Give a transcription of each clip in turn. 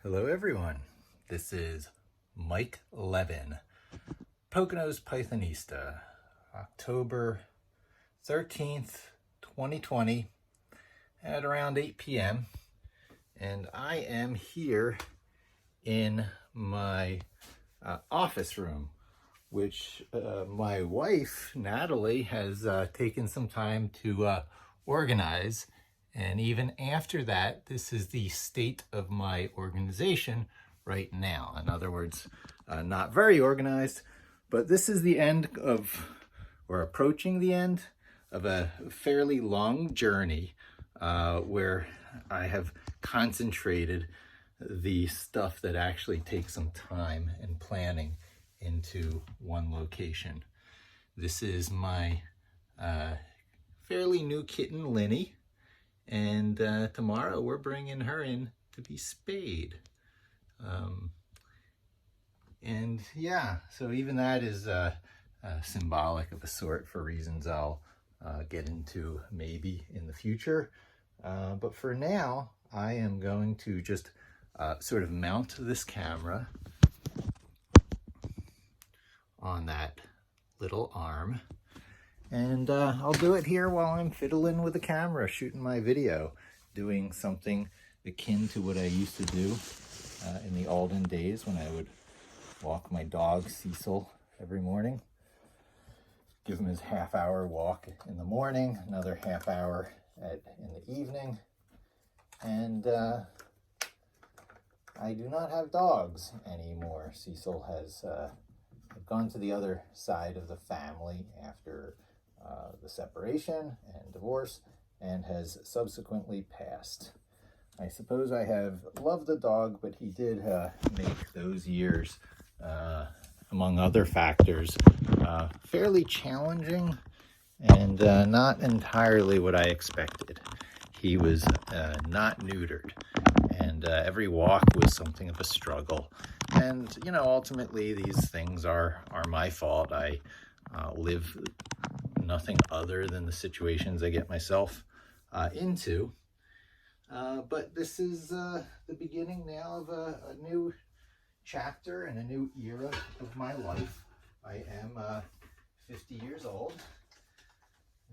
Hello everyone, this is Mike Levin, Poconos Pythonista, October 13th, 2020 at around 8 p.m. and I am here in my office room, which my wife, Natalie, has taken some time to organize. And even after that, this is the state of my organization right now. In other words, not very organized, but this is the end of, or approaching the end of a fairly long journey where I have concentrated the stuff that actually takes some time and planning into one location. This is my fairly new kitten, Linny. And tomorrow we're bringing her in to be spayed. And yeah, so even that is symbolic of a sort for reasons I'll get into maybe in the future. But for now, I am going to just sort of mount this camera on that little arm. And I'll do it here while I'm fiddling with the camera, shooting my video, doing something akin to what I used to do in the olden days when I would walk my dog Cecil every morning. Give him his half-hour walk in the morning, another half-hour in the evening. And I do not have dogs anymore. Cecil has gone to the other side of the family after the separation and divorce, and has subsequently passed. I suppose I have loved the dog, but he did make those years, among other factors, fairly challenging and not entirely what I expected. He was not neutered, and every walk was something of a struggle. And, you know, ultimately these things are my fault. I live nothing other than the situations I get myself into. But this is the beginning now of a new chapter and a new era of my life. I am 50 years old.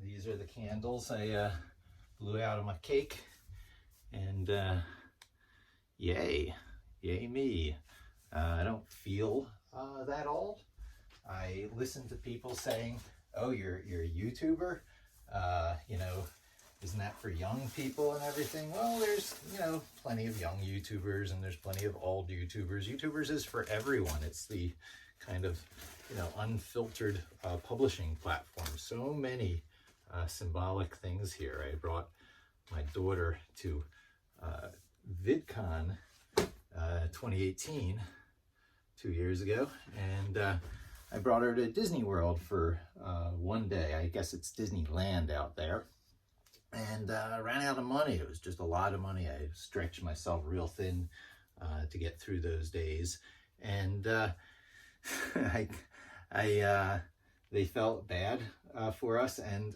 These are the candles I blew out of my cake. And yay me. I don't feel that old. I listen to people saying, oh, you're a YouTuber, you know, isn't that for young people and everything? Well, there's, you know, plenty of young YouTubers and there's plenty of old YouTubers. YouTubers is for everyone. It's the kind of, you know, unfiltered publishing platform. So many symbolic things here. I brought my daughter to VidCon 2018, 2 years ago, and I brought her to Disney World for one day. I guess it's Disneyland out there. And I ran out of money. It was just a lot of money. I stretched myself real thin to get through those days. And they felt bad for us, and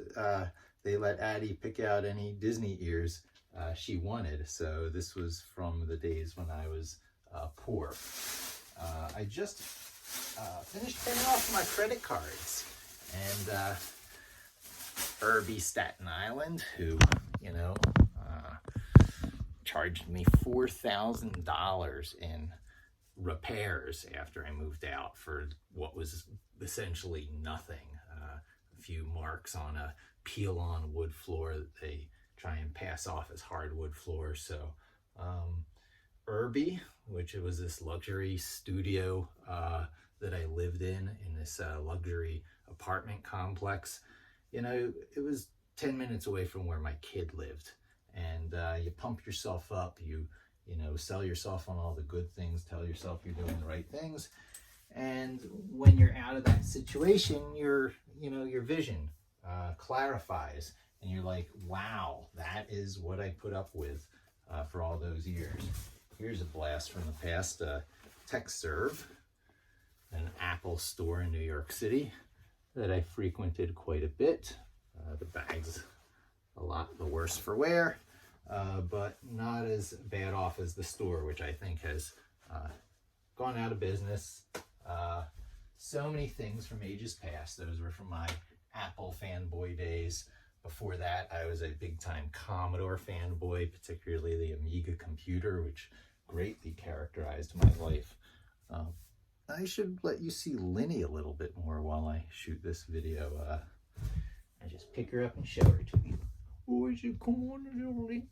they let Addie pick out any Disney ears she wanted. So this was from the days when I was poor. I just finished paying off my credit cards, and Irby Staten Island, who, you know, charged me $4,000 in repairs after I moved out for what was essentially nothing. A few marks on a peel-on wood floor that they try and pass off as hardwood floor. So Irby, which it was this luxury studio that I lived in this luxury apartment complex, you know, it was 10 minutes away from where my kid lived. And you pump yourself up, you know, sell yourself on all the good things, tell yourself you're doing the right things. And when you're out of that situation, your vision clarifies, and you're like, wow, that is what I put up with for all those years. Here's a blast from the past. TechServe, an Apple store in New York City that I frequented quite a bit. The bag's a lot the worse for wear. but not as bad off as the store, which I think has gone out of business. So many things from ages past. Those were from my Apple fanboy days. Before that, I was a big-time Commodore fanboy, particularly the Amiga computer, which greatly characterized my life. I should let you see Linny a little bit more while I shoot this video. I just pick her up and show her to you. Oh, is it? Come on, little Linny.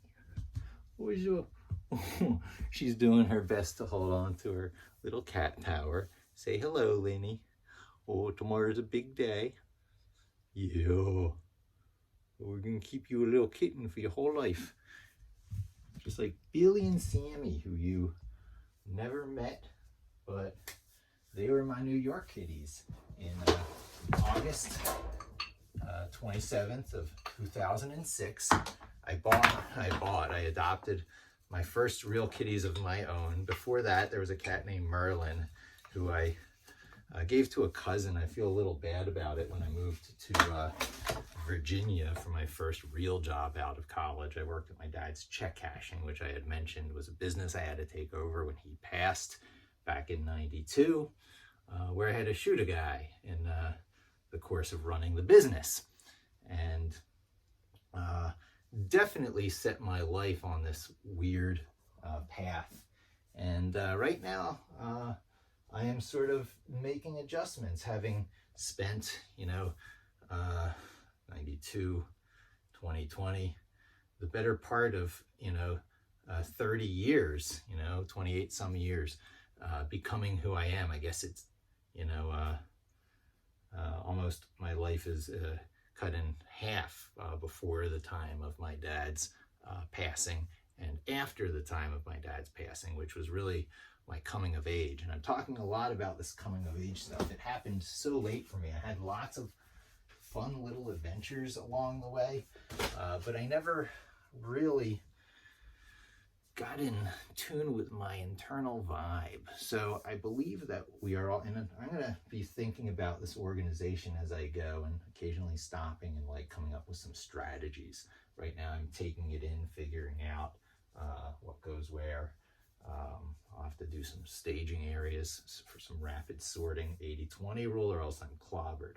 Oh, is it? She's doing her best to hold on to her little cat tower. Say hello, Linny. Oh, tomorrow's a big day. Yeah. We're going to keep you a little kitten for your whole life. Just like Billy and Sammy, who you never met, but they were my New York kitties. In August 27th of 2006, I adopted my first real kitties of my own. Before that, there was a cat named Merlin, who I gave to a cousin. I feel a little bad about it. When I moved to Virginia for my first real job out of college, I worked at my dad's check cashing, which I had mentioned was a business I had to take over when he passed back in '92, where I had to shoot a guy in the course of running the business. And definitely set my life on this weird path. And right now, I am sort of making adjustments, having spent, 92, 2020, the better part of, 30 years, 28 some years, becoming who I am. I guess it's, almost my life is cut in half before the time of my dad's passing and after the time of my dad's passing, which was really my coming of age. And I'm talking a lot about this coming of age stuff. It happened so late for me. I had lots of fun little adventures along the way, but I never really got in tune with my internal vibe. So I believe that we are all, and I'm going to be thinking about this organization as I go and occasionally stopping and like coming up with some strategies. Right now I'm taking it in, figuring out what goes where. I'll have to do some staging areas for some rapid sorting, 80-20 rule, or else I'm clobbered.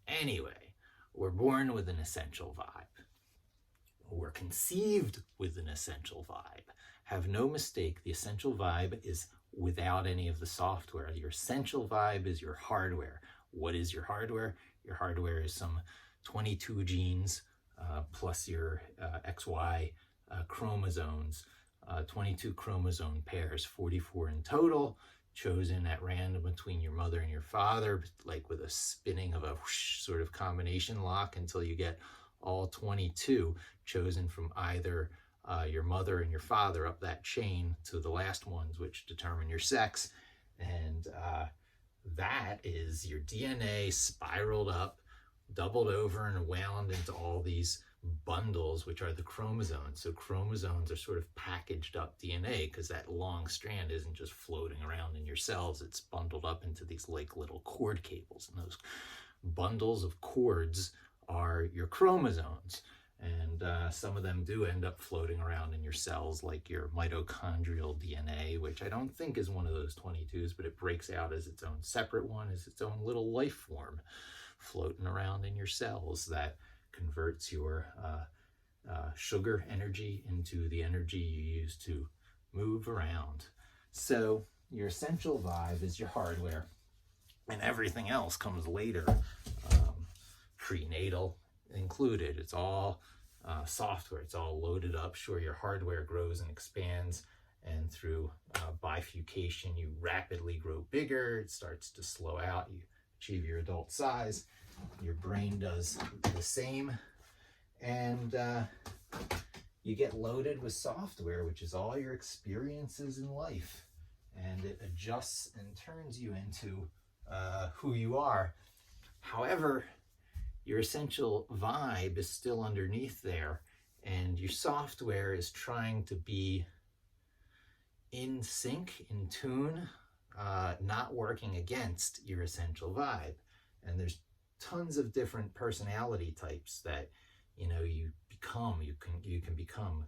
Anyway, we're born with an essential vibe. We're conceived with an essential vibe. Have no mistake, the essential vibe is without any of the software. Your essential vibe is your hardware. What is your hardware? Your hardware is some 22 genes plus your XY chromosomes, 22 chromosome pairs, 44 in total, chosen at random between your mother and your father, like with a spinning of a whoosh sort of combination lock until you get all 22 chosen from either your mother and your father up that chain to the last ones, which determine your sex. And that is your DNA spiraled up, doubled over and wound into all these bundles, which are the chromosomes. So chromosomes are sort of packaged up DNA, because that long strand isn't just floating around in your cells. It's bundled up into these like little cord cables. And those bundles of cords are your chromosomes. And some of them do end up floating around in your cells, like your mitochondrial DNA, which I don't think is one of those 22s, but it breaks out as its own separate one, as its own little life form floating around in your cells that converts your sugar energy into the energy you use to move around. So your essential vibe is your hardware, and everything else comes later, prenatal included. It's all software. It's all loaded up. Sure, your hardware grows and expands, and through bifurcation, you rapidly grow bigger. It starts to slow out. You achieve your adult size. Your brain does the same, and you get loaded with software, which is all your experiences in life, and it adjusts and turns you into who you are. However, your essential vibe is still underneath there, and your software is trying to be in sync, in tune, not working against your essential vibe. And there's tons of different personality types that, you become. You can become,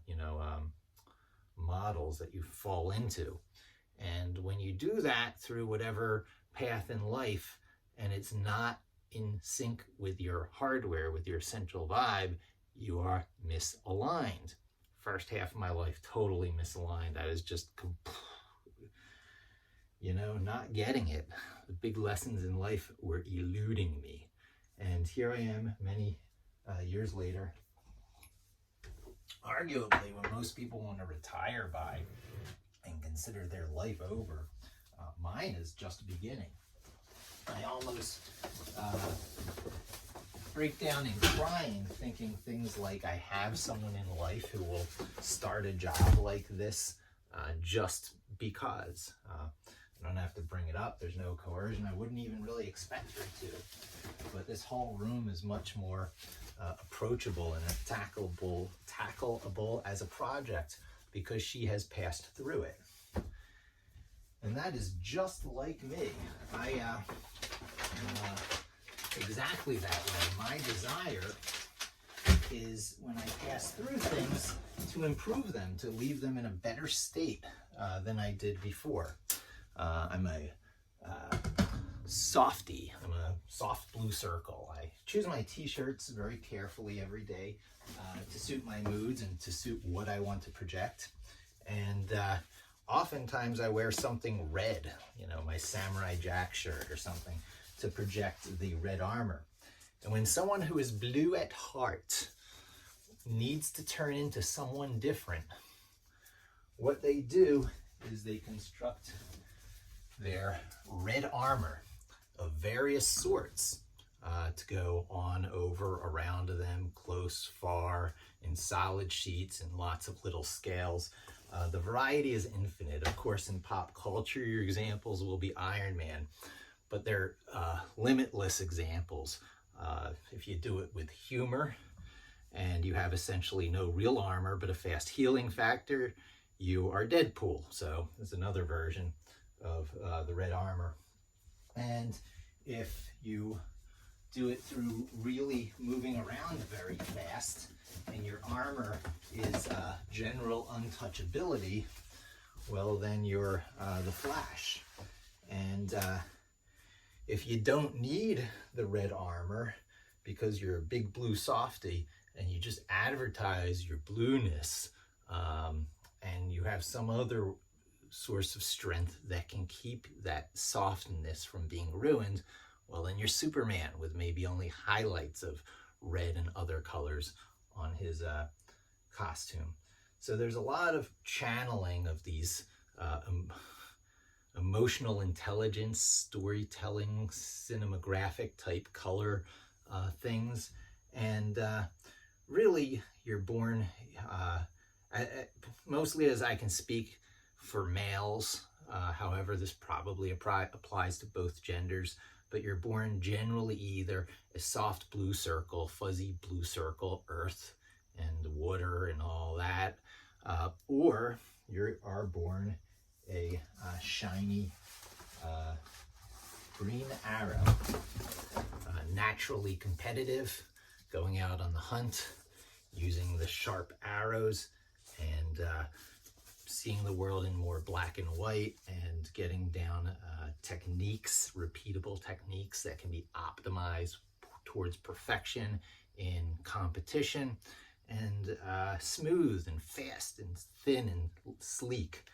models that you fall into. And when you do that through whatever path in life, and it's not in sync with your hardware, with your central vibe, you are misaligned. First half of my life, totally misaligned. I was just, not getting it. The big lessons in life were eluding me. And here I am many years later, arguably when most people want to retire by and consider their life over, mine is just beginning. I almost break down and crying thinking things like I have someone in life who will start a job like this just because. I don't have to bring it up. There's no coercion. I wouldn't even really expect her to. But this whole room is much more approachable and tackleable as a project because she has passed through it. And that is just like me. I am exactly that way. My desire is when I pass through things to improve them, to leave them in a better state than I did before. I'm a softie. I'm a soft blue circle. I choose my t-shirts very carefully every day to suit my moods and to suit what I want to project. And oftentimes I wear something red, my Samurai Jack shirt or something to project the red armor. And when someone who is blue at heart needs to turn into someone different, what they do is they construct their red armor of various sorts to go on, over, around them, close, far, in solid sheets and lots of little scales. The variety is infinite. Of course, in pop culture, your examples will be Iron Man, but they're limitless examples. If you do it with humor and you have essentially no real armor but a fast healing factor, you are Deadpool. So there's another version of the red armor. And if you do it through really moving around very fast and your armor is general untouchability, well, then you're the Flash. And if you don't need the red armor because you're a big blue softie and you just advertise your blueness and you have some other source of strength that can keep that softness from being ruined, well, then you're Superman with maybe only highlights of red and other colors on his costume. So there's a lot of channeling of these emotional intelligence, storytelling, cinematographic type color things. And really, you're born, mostly as I can speak for males, however, this probably applies to both genders, but you're born generally either a soft blue circle, fuzzy blue circle, earth and water and all that, or you are born a shiny green arrow, naturally competitive, going out on the hunt, using the sharp arrows and seeing the world in more black and white and getting down techniques, repeatable techniques that can be optimized towards perfection in competition, and smooth and fast and thin and sleek,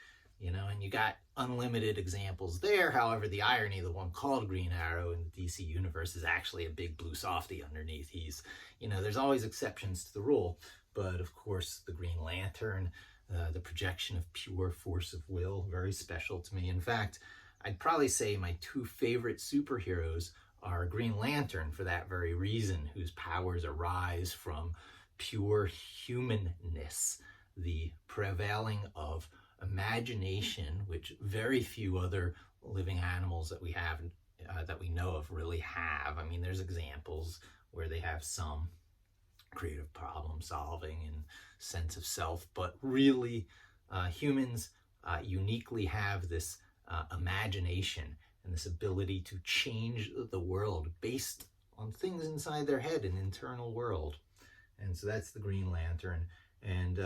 and you got unlimited examples there. However, the irony, the one called Green Arrow in the DC universe is actually a big blue softie underneath. He's, there's always exceptions to the rule, but of course the Green Lantern, the projection of pure force of will, very special to me. In fact, I'd probably say my two favorite superheroes are Green Lantern for that very reason, whose powers arise from pure humanness, the prevailing of imagination, which very few other living animals that we have, that we know of, really have. I mean, there's examples where they have some creative problem solving and sense of self, but really humans uniquely have this imagination and this ability to change the world based on things inside their head, an internal world. And so that's the Green Lantern. And,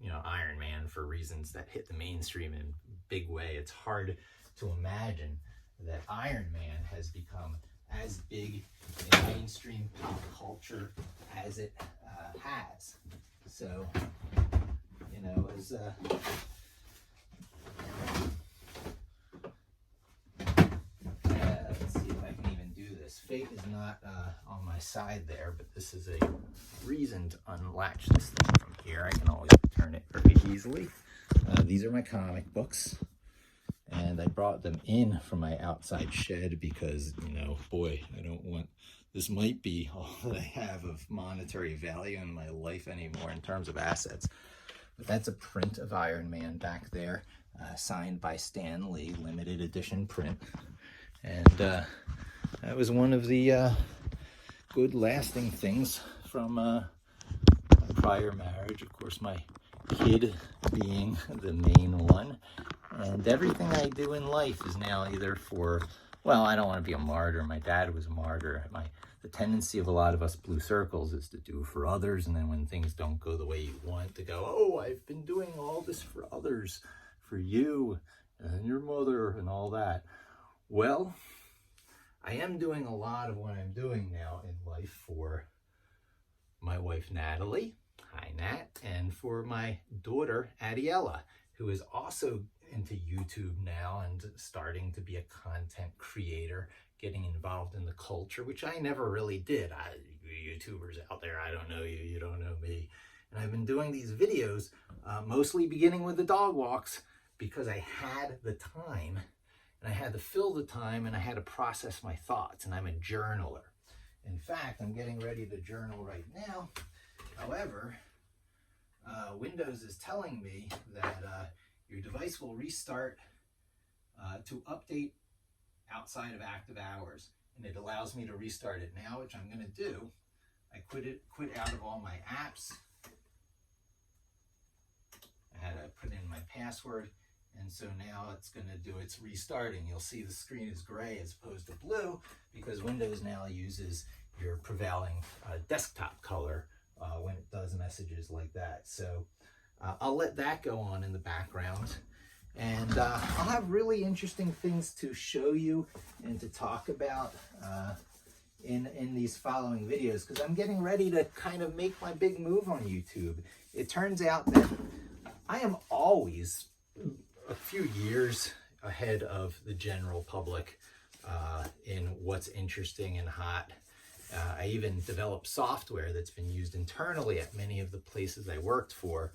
you know, Iron Man, for reasons that hit the mainstream in a big way. It's hard to imagine that Iron Man has become as big in mainstream pop culture as it has. So, you know, as let's see if I can even do this. Fate is not on my side there, but this is a reason to unlatch this thing from here. I can always turn it very easily. These are my comic books, and I brought them in from my outside shed because, you know, boy, I don't want, this might be all that I have of monetary value in my life anymore in terms of assets. But that's a print of Iron Man back there, signed by Stan Lee, limited edition print. And that was one of the good lasting things from a prior marriage. Of course, my kid being the main one. And everything I do in life is now either for, well, I don't want to be a martyr. My dad was a martyr. The tendency of a lot of us blue circles is to do for others, and then when things don't go the way you want, to go, oh, I've been doing all this for others, for you and your mother and all that. Well, I am doing a lot of what I'm doing now in life for my wife, Natalie. Hi, Nat. And for my daughter, Adiela, who is also into YouTube now and starting to be a content creator, getting involved in the culture, which I never really did. YouTubers out there, I don't know you, you don't know me. And I've been doing these videos, mostly beginning with the dog walks, because I had the time, and I had to fill the time, and I had to process my thoughts, and I'm a journaler. In fact, I'm getting ready to journal right now. However, Windows is telling me that your device will restart to update outside of active hours, and it allows me to restart it now, which I'm going to do. I quit out of all my apps. I had to put in my password, and so now it's going to do its restarting. You'll see the screen is gray as opposed to blue because Windows now uses your prevailing desktop color when it does messages like that. So I'll let that go on in the background, and I'll have really interesting things to show you and to talk about in these following videos, because I'm getting ready to kind of make my big move on YouTube. It turns out that I am always a few years ahead of the general public in what's interesting and hot. I even developed software that's been used internally at many of the places I worked for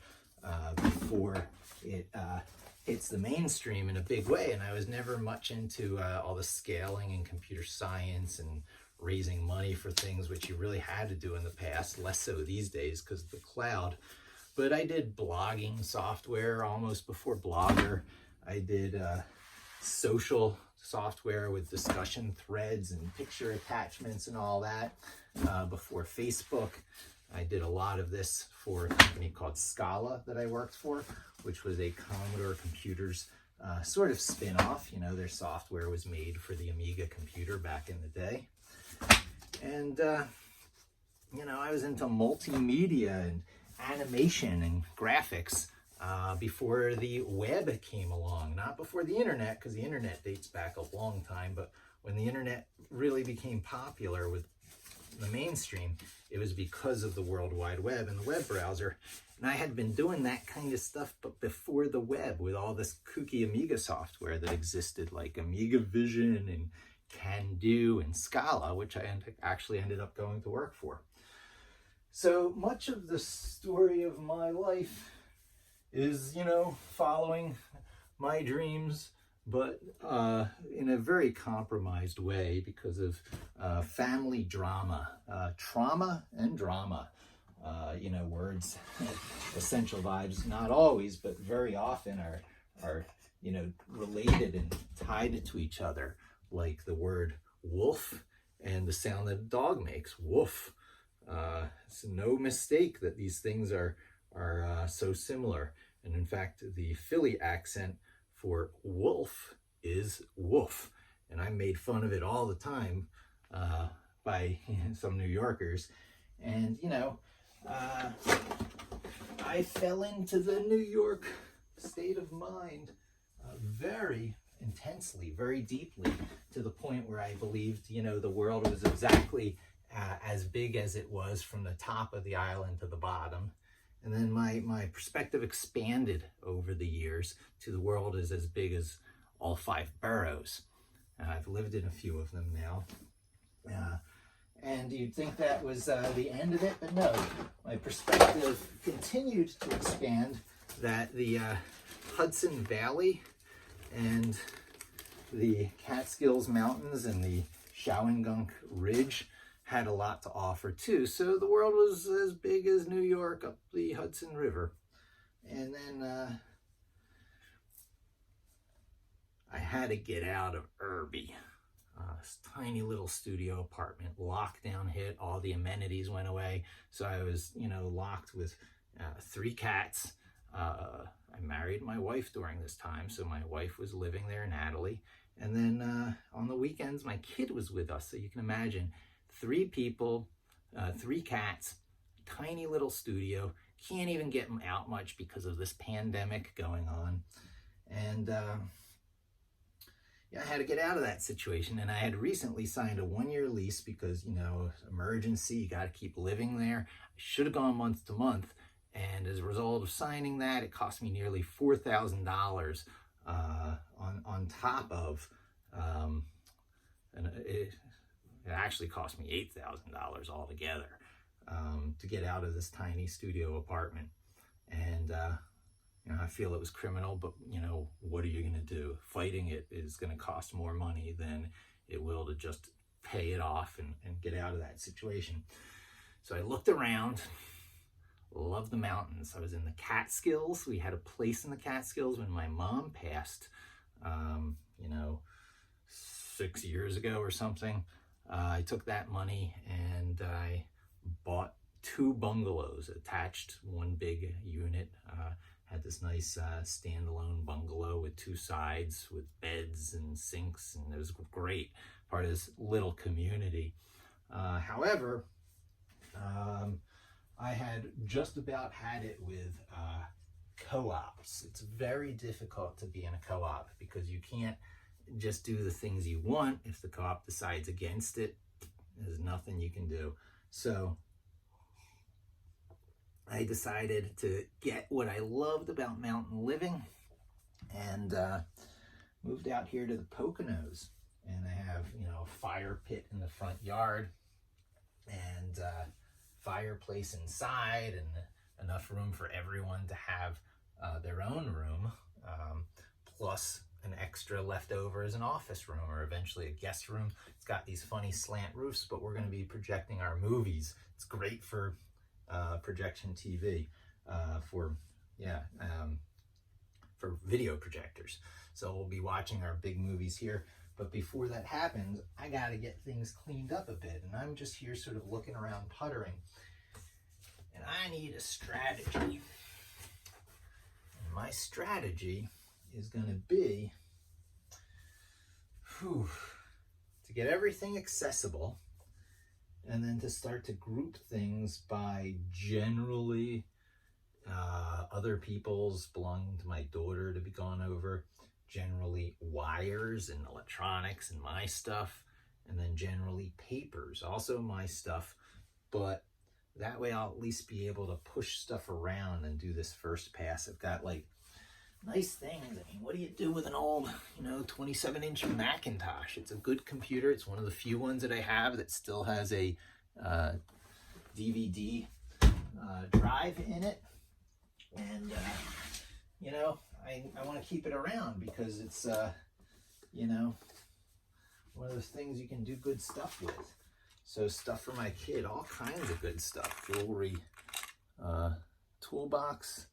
before it hits the mainstream in a big way. And I was never much into all the scaling and computer science and raising money for things, which you really had to do in the past, less so these days because of the cloud. But I did blogging software almost before Blogger. I did social software with discussion threads and picture attachments and all that before Facebook. I did a lot of this for a company called Scala that I worked for, which was a Commodore Computers sort of spin-off. You know, their software was made for the Amiga computer back in the day. And, you know, I was into multimedia and animation and graphics before the web came along. Not before the internet, because the internet dates back a long time, but when the internet really became popular with the mainstream, it was because of the World Wide Web and the web browser. And I had been doing that kind of stuff, but before the web, with all this kooky Amiga software that existed, like Amiga Vision and Can Do and Scala, which I actually ended up going to work for. So much of the story of my life is, you know, following my dreams, but in a very compromised way because of family drama, trauma and drama. You know, words, essential vibes, not always, but very often are, you know, related and tied to each other, like the word wolf and the sound that a dog makes, woof. It's no mistake that these things are so similar. And in fact, the Philly accent for wolf is woof. And I made fun of it all the time by some New Yorkers. And, you know, I fell into the New York state of mind very intensely, very deeply, to the point where I believed, you know, the world was exactly as big as it was from the top of the island to the bottom. And then my perspective expanded over the years to the world is as big as all 5 boroughs. I've lived in a few of them now. And you'd think that was the end of it, but no. My perspective continued to expand, that the Hudson Valley and the Catskills Mountains and the Shawangunk Ridge had a lot to offer too. So the world was as big as New York up the Hudson River. And then I had to get out of Irby. This tiny little studio apartment. Lockdown hit, all the amenities went away. So I was, you know, locked with 3 cats. I married my wife during this time, so my wife was living there, Natalie. And then on the weekends, my kid was with us. So you can imagine 3 people, 3 cats, tiny little studio. Can't even get them out much because of this pandemic going on. And yeah, I had to get out of that situation, and I had recently signed a 1-year lease because, you know, emergency, you got to keep living there. I should have gone month to month, and as a result of signing that, it cost me nearly $4,000 on top of, and it actually cost me $8,000 altogether to get out of this tiny studio apartment. And you know, I feel it was criminal, but, you know, what are you going to do? Fighting it is going to cost more money than it will to just pay it off and get out of that situation. So I looked around, loved the mountains. I was in the Catskills. We had a place in the Catskills when my mom passed, you know, 6 years ago or something. I took that money and I bought 2 bungalows attached, one big unit. Had this nice standalone bungalow with 2 sides with beds and sinks, and it was great, part of this little community. However, I had just about had it with co-ops. It's very difficult to be in a co-op because you can't just do the things you want. If the co-op decides against it, there's nothing you can do. So I decided to get what I loved about mountain living and moved out here to the Poconos. And I have, you know, a fire pit in the front yard and fireplace inside and enough room for everyone to have their own room, plus an extra left over as an office room or eventually a guest room. It's got these funny slant roofs, but we're going to be projecting our movies. It's great for projection TV, for video projectors. So we'll be watching our big movies here. But before that happens, I got to get things cleaned up a bit. And I'm just here sort of looking around puttering. And I need a strategy. And my strategy is going to be to get everything accessible, and then to start to group things by generally other people's, belonging to my daughter to be gone over, generally wires and electronics and my stuff, and then generally papers, also my stuff. But that way I'll at least be able to push stuff around and do this first pass. I've got like nice things. I mean, what do you do with an old, 27-inch Macintosh? It's a good computer. It's one of the few ones that I have that still has a DVD drive in it. And, I want to keep it around because it's, one of those things you can do good stuff with. So stuff for my kid, all kinds of good stuff. Jewelry, toolbox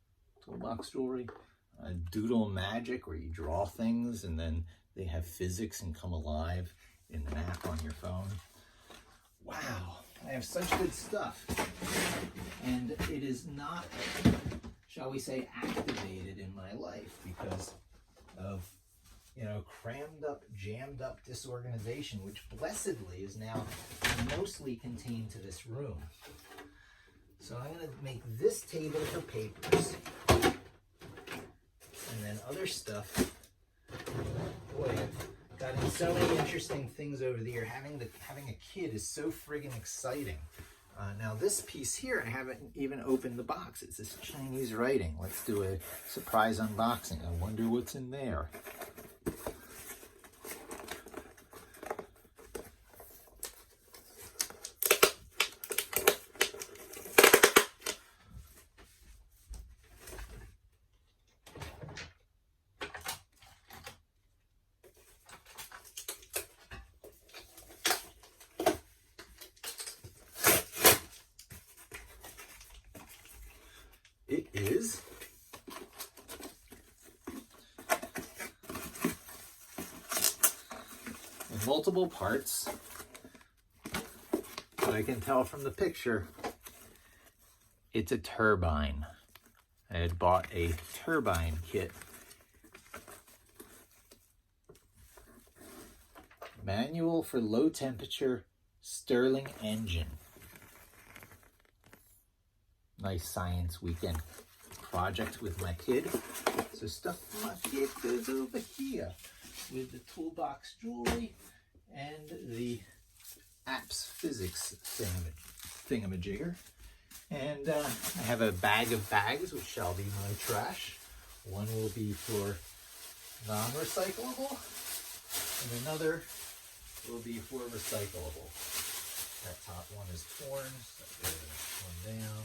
jewelry. Doodle Magic, where you draw things and then they have physics and come alive in an app on your phone. Wow, I have such good stuff. And it is not, shall we say, activated in my life because of, crammed up, jammed up disorganization, which blessedly is now mostly contained to this room. So I'm going to make this table for papers. And then other stuff. Boy, I've gotten so many interesting things over the year. Having a kid is so friggin' exciting. Now this piece here, I haven't even opened the box. It's this Chinese writing. Let's do a surprise unboxing. I wonder what's in there. It is in multiple parts, but I can tell from the picture it's a turbine. I had bought a turbine kit. Manual for low temperature Stirling engine. Nice science weekend project with my kid. So stuff for my kid goes over here with the toolbox jewelry and the apps physics thingamajigger. And I have a bag of bags, which shall be my trash. One will be for non-recyclable, and another will be for recyclable. That top one is torn, so I'll go one down.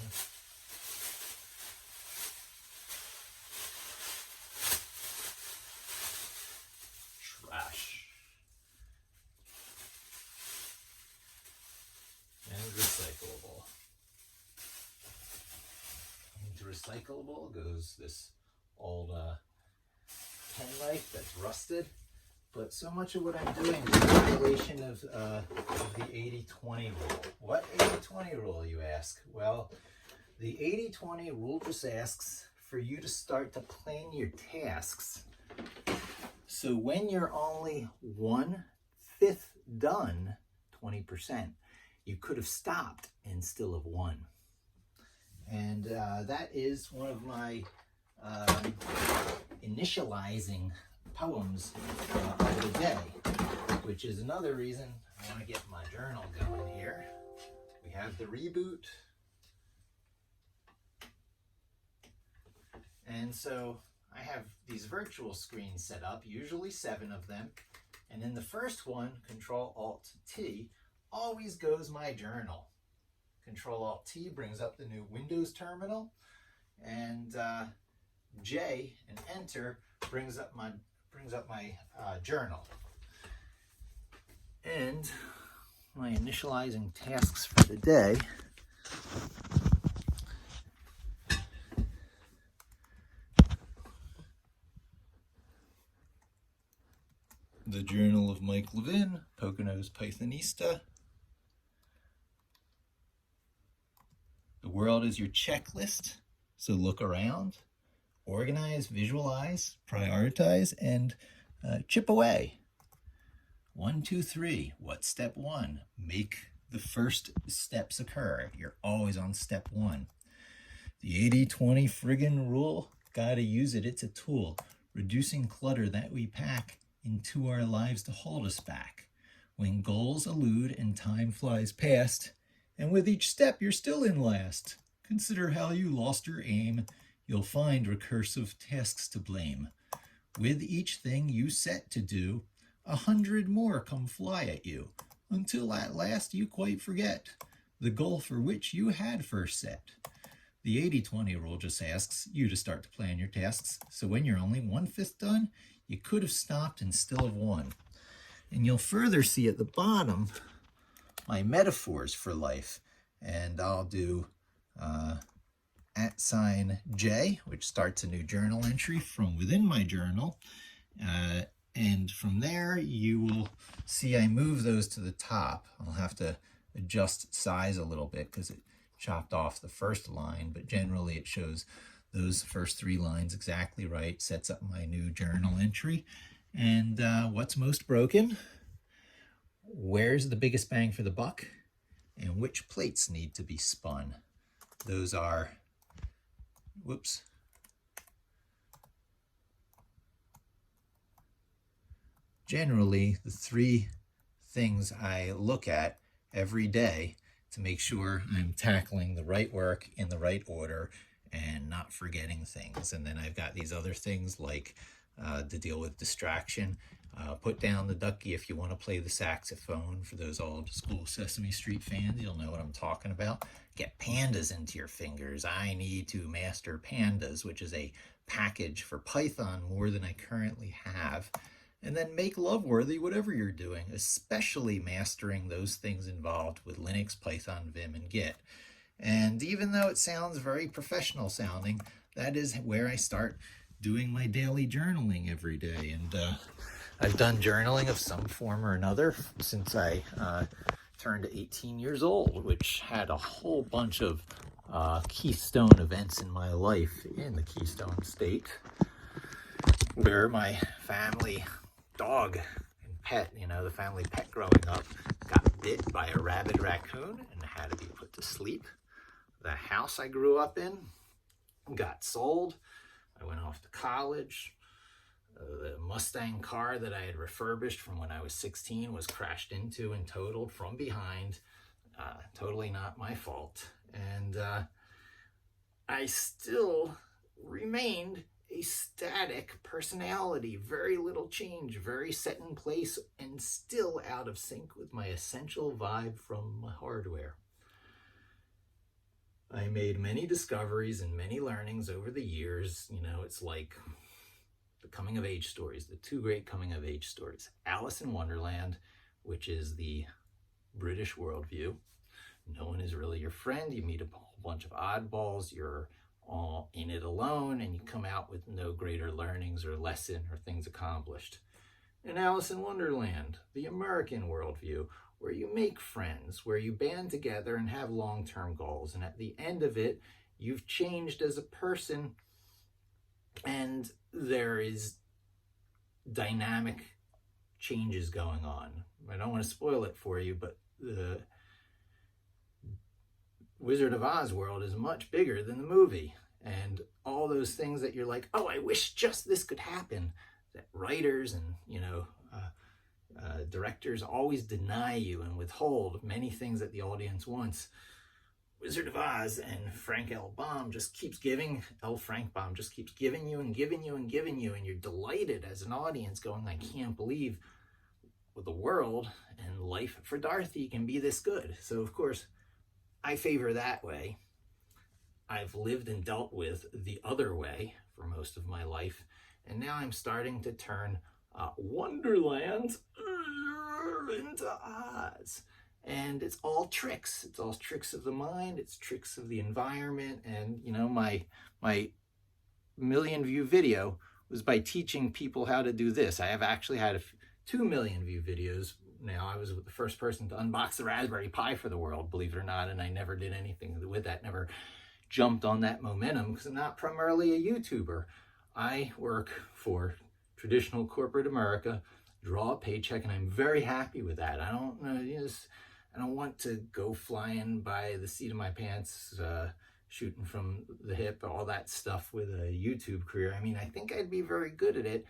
Trash. And recyclable. Into recyclable goes this old pen knife that's rusted. But so much of what I'm doing is a violation of the 80-20 rule. What 80-20 rule, you ask? Well, the 80-20 rule just asks for you to start to plan your tasks. So when you're only 1/5 done, 20%, you could have stopped and still have won. And that is one of my initializing poems of the day, which is another reason I want to get my journal going here. We have the Reboot. And so I have these virtual screens set up, usually 7 of them. And in the first one, Control-Alt-T, always goes my journal. Control-Alt-T brings up the new Windows terminal, and J and Enter brings up my journal. And my initializing tasks for the day the Journal of Mike Levin, Poconos Pythonista. The world is your checklist, so look around, organize, visualize, prioritize, and chip away. 1, 2, 3. What's step 1? Make the first steps occur. You're always on step 1. The 80-20 friggin' rule, gotta use it. It's a tool. Reducing clutter that we pack into our lives to hold us back. When goals elude and time flies past, and with each step you're still in last. Consider how you lost your aim. You'll find recursive tasks to blame. With each thing you set to do, 100 more come fly at you, until at last you quite forget the goal for which you had first set. The 80-20 rule just asks you to start to plan your tasks, so when you're only 1/5 done, you could have stopped and still have won. And you'll further see at the bottom my metaphors for life. And I'll do @J, which starts a new journal entry from within my journal. And from there, you will see I move those to the top. I'll have to adjust size a little bit because it chopped off the first line, but generally it shows those first 3 lines exactly right, sets up my new journal entry. And what's most broken? Where's the biggest bang for the buck? And which plates need to be spun? those are, whoops, generally the 3 things I look at every day to make sure I'm tackling the right work in the right order and not forgetting things. And then I've got these other things like to deal with distraction. Put down the ducky if you want to play the saxophone. For those old school Sesame Street fans, you'll know what I'm talking about. Get pandas into your fingers. I need to master pandas, which is a package for Python more than I currently have. And then make love-worthy whatever you're doing, especially mastering those things involved with Linux, Python, Vim, and Git. And even though it sounds very professional sounding, that is where I start doing my daily journaling every day. And I've done journaling of some form or another since I turned 18 years old, which had a whole bunch of keystone events in my life in the Keystone State, where my family dog and pet, the family pet growing up, got bit by a rabid raccoon and had to be put to sleep. The house I grew up in got sold. I went off to college. The Mustang car that I had refurbished from when I was 16 was crashed into and totaled from behind. Totally not my fault. And I still remained a static personality, very little change, very set in place, and still out of sync with my essential vibe from my hardware. I made many discoveries and many learnings over the years. It's like the coming of age stories, the 2 great coming of age stories. Alice in Wonderland, which is the British worldview. No one is really your friend. You meet a whole bunch of oddballs. You're all in it alone, and you come out with no greater learnings or lesson or things accomplished. And Alice in Wonderland, the American worldview, where you make friends, where you band together and have long-term goals. And at the end of it, you've changed as a person, and there is dynamic changes going on. I don't want to spoil it for you, but the Wizard of Oz world is much bigger than the movie. And all those things that you're like, oh, I wish just this could happen, that writers and, directors always deny you and withhold many things that the audience wants. Wizard of Oz and Frank L. Baum just keeps giving, Frank Baum just keeps giving you and giving you and giving you, and you're delighted as an audience going, I can't believe the world and life for Dorothy can be this good. So, of course, I favor that way. I've lived and dealt with the other way for most of my life, and now I'm starting to turn Wonderland into Oz. And it's all tricks. It's all tricks of the mind. It's tricks of the environment. And, my million view video was by teaching people how to do this. I have actually had 2 million view videos now. I was the first person to unbox the Raspberry Pi for the world, believe it or not. And I never did anything with that, never jumped on that momentum because I'm not primarily a YouTuber. I work for traditional corporate America, draw a paycheck, and I'm very happy with that. I don't want to go flying by the seat of my pants, shooting from the hip, all that stuff with a YouTube career. I mean, I think I'd be very good at it,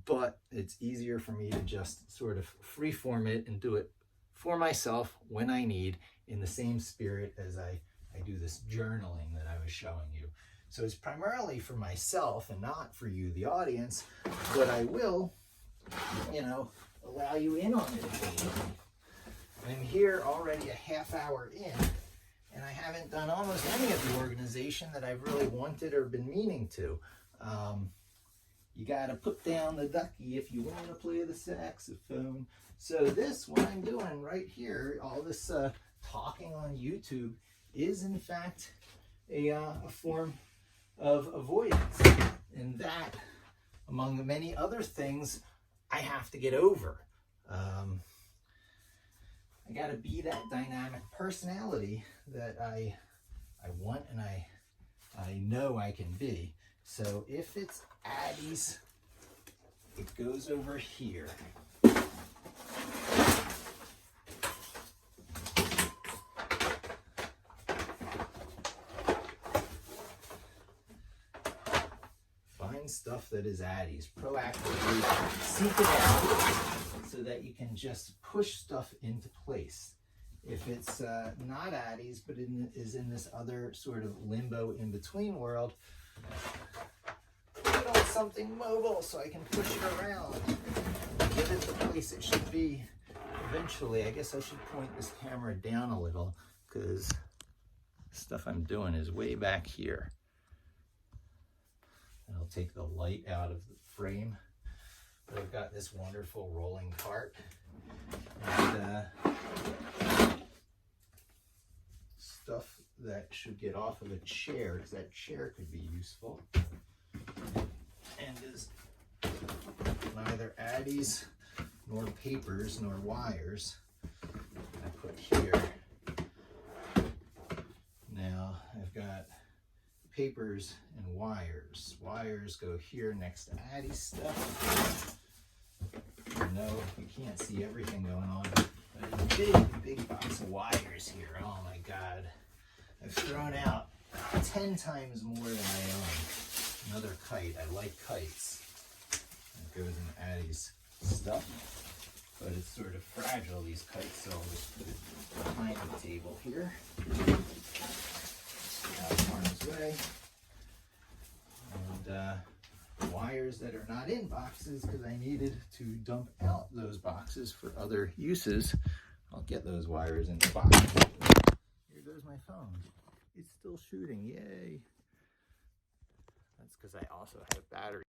but it's easier for me to just sort of freeform it and do it for myself when I need, in the same spirit as I do this journaling that I was showing you. So it's primarily for myself and not for you, the audience, but I will, allow you in on it occasionally. I'm here already a half hour in, and I haven't done almost any of the organization that I've really wanted or been meaning to. You got to put down the ducky if you want to play the saxophone. So this, what I'm doing right here, all this talking on YouTube, is in fact a form of avoidance. And that, among the many other things, I have to get over. I got to be that dynamic personality that I want and I know I can be. So if it's Addie's, it goes over here. stuff that is Addies. Proactively seek it out so that you can just push stuff into place. If it's not Addies, but is in this other sort of limbo in-between world, put on something mobile so I can push it around, give it the place it should be. Eventually, I guess I should point this camera down a little because stuff I'm doing is way back here. I'll take the light out of the frame. But I've got this wonderful rolling cart and stuff that should get off of a chair, because that chair could be useful, and is neither Addies nor papers nor wires. I put here. Now I've got papers and wires. Wires go here next to Addies stuff. No, you can't see everything going on. But a big box of wires here. Oh my God. I've thrown out 10 times more than I own. Another kite. I like kites. That goes in Addies stuff. But it's sort of fragile, these kites, so I'll just put it behind the table here. Out of harm's way. And wires that are not in boxes because I needed to dump out those boxes for other uses. I'll get those wires in the box. Here goes my phone. It's still shooting, yay. That's because I also have batteries.